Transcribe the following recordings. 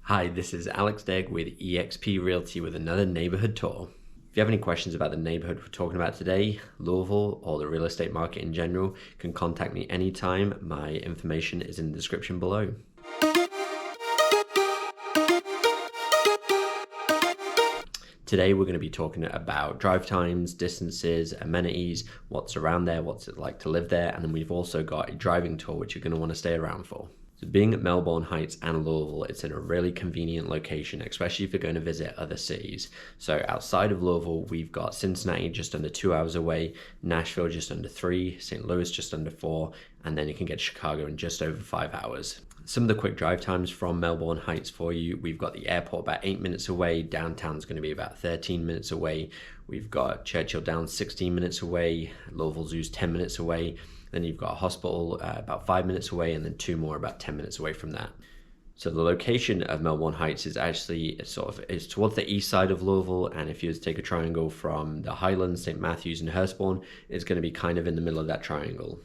Hi, this is Alex Degg with eXp Realty with another neighborhood tour. If you have any questions about the neighborhood we're talking about today, Louisville, or the real estate market in general, you can contact me anytime. My information is in the description below. Today we're going to be talking about drive times, distances, amenities, what's around there, what's it like to live there, and then we've also got a driving tour which you're going to want to stay around for. So being at Melbourne Heights and Louisville, it's in a really convenient location, especially if you're going to visit other cities. So outside of Louisville, we've got Cincinnati just under 2 hours away, Nashville just under 3, St. Louis just under 4, and then you can get Chicago in just over 5 hours. Some of the quick drive times from Melbourne Heights for you: we've got the airport about 8 minutes away, downtown's going to be about 13 minutes away, we've got Churchill Downs 16 minutes away, Louisville Zoo's 10 minutes away, then you've got a hospital about 5 minutes away, and then 2 more about 10 minutes away from that. So the location of Melbourne Heights is actually is towards the east side of Louisville, and if you was to take a triangle from the Highlands, St. Matthews and Hurstbourne, it's going to be kind of in the middle of that triangle.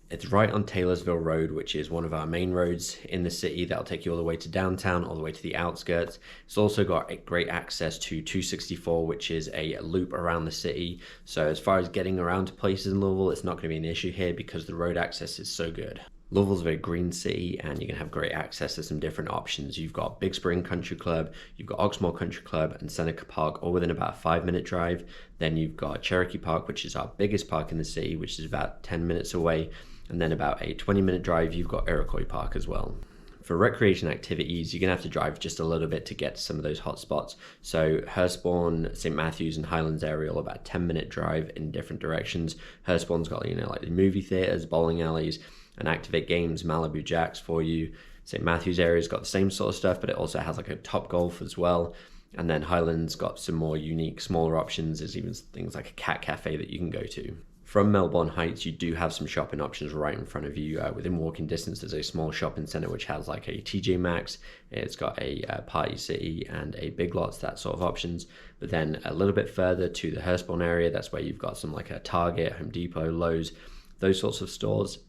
It's right on Taylorsville Road, which is one of our main roads in the city that'll take you all the way to downtown, all the way to the outskirts. It's also got great access to 264, which is a loop around the city. So as far as getting around to places in Louisville, it's not going to be an issue here because the road access is so good. Louisville's a very green city, and you're going to have great access to some different options. You've got Big Spring Country Club, you've got Oxmoor Country Club and Seneca Park, all within about a 5-minute drive. Then you've got Cherokee Park, which is our biggest park in the city, which is about 10 minutes away. And then about a 20-minute drive, you've got Iroquois Park as well. For recreation activities, you're going to have to drive just a little bit to get to some of those hot spots. So Hurstbourne, St. Matthews and Highlands area are about a 10-minute drive in different directions. Hurstbourne's got, like the movie theaters, bowling alleys, and Activate Games, Malibu Jacks for you. St. Matthews area's got the same sort of stuff, but it also has like a Top Golf as well. And then Highlands got some more unique, smaller options. There's even things like a cat cafe that you can go to. From Melbourne Heights, you do have some shopping options right in front of you. Within walking distance, there's a small shopping center which has like a TJ Maxx. It's got a Party City and a Big Lots, that sort of options. But then a little bit further to the Hurstbourne area, that's where you've got some like a Target, Home Depot, Lowe's, those sorts of stores.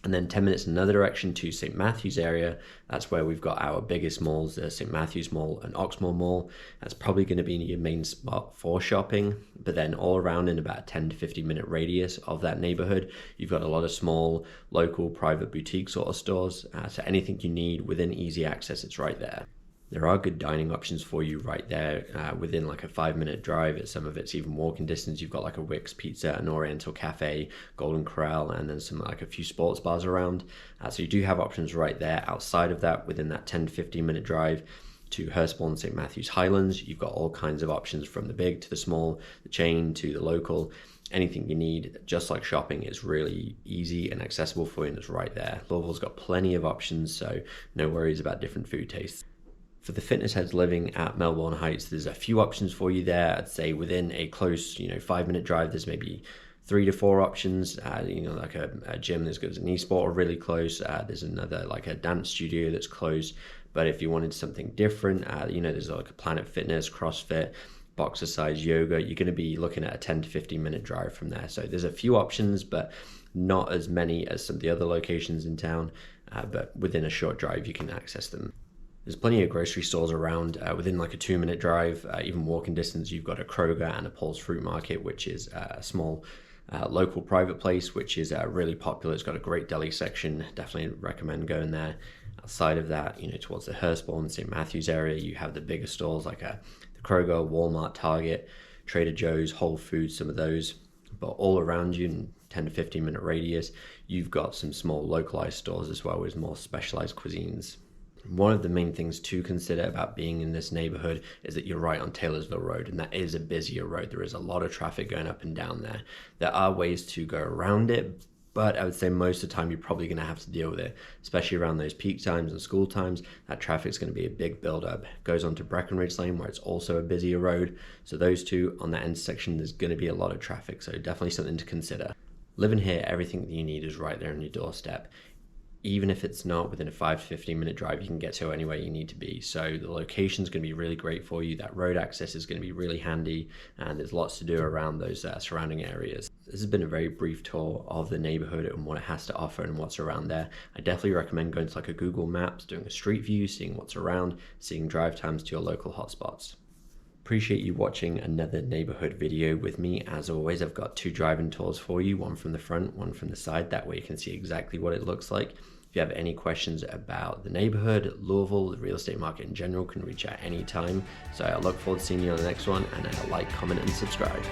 And then 10 minutes in another direction to St. Matthews area, that's where we've got our biggest malls, the St. Matthews Mall and Oxmoor Mall. That's probably going to be your main spot for shopping. But then all around in about a 10 to 15 minute radius of that neighborhood, you've got a lot of small, local, private boutique sort of stores. So anything you need within easy access, it's right there. There are good dining options for you right there within like a 5-minute drive. Some of it's even walking distance. You've got like a Wick's Pizza, an Oriental Cafe, Golden Corral, and then some like a few sports bars around. So you do have options right there. Outside of that, within that 10 to 15 minute drive to Hurstbourne, St. Matthews, Highlands, you've got all kinds of options from the big to the small, the chain to the local. Anything you need, just like shopping, is really easy and accessible for you, and it's right there. Louisville's got plenty of options, so no worries about different food tastes. For the fitness heads living at Melbourne Heights, there's a few options for you there. I'd say within a close, 5-minute drive, there's maybe 3 to 4 options. Like a gym that's good as an e-sport, or really close. There's another like a dance studio that's close. But if you wanted something different, there's like a Planet Fitness, CrossFit, boxercise yoga. You're going to be looking at a 10 to 15 minute drive from there. So there's a few options, but not as many as some of the other locations in town. But within a short drive, you can access them. There's plenty of grocery stores around within like a 2-minute drive. Even walking distance, you've got a Kroger and a Paul's Fruit Market, which is a small local private place, which is really popular. It's got a great deli section. Definitely recommend going there. Outside of that, towards the Hurstbourne, St. Matthews area, you have the bigger stores like the Kroger, Walmart, Target, Trader Joe's, Whole Foods, some of those. But all around you in 10 to 15 minute radius, you've got some small localized stores as well with more specialized cuisines. One of the main things to consider about being in this neighborhood is that you're right on Taylorsville Road, and that is a busier road. There is a lot of traffic going up and down there. There are ways to go around it, but I would say most of the time you're probably going to have to deal with it, especially around those peak times and school times. That traffic's going to be a big buildup. It goes on to Breckenridge Lane, where it's also a busier road. So those two, on that intersection, there's going to be a lot of traffic. So definitely something to consider. Living here, everything that you need is right there on your doorstep. even if it's not within a 5 to 15 minute drive, you can get to anywhere you need to be. So the location is going to be really great for you. That road access is going to be really handy, and there's lots to do around those surrounding areas. This has been a very brief tour of the neighborhood and what it has to offer and what's around there. I definitely recommend going to like a Google Maps, doing a street view, seeing what's around, seeing drive times to your local hotspots. Appreciate you watching another neighborhood video with me. As always, I've got 2 driving tours for you, one from the front, one from the side. That way you can see exactly what it looks like. If you have any questions about the neighborhood, Louisville, the real estate market in general, can reach out anytime. So I look forward to seeing you on the next one, and like, comment, and subscribe.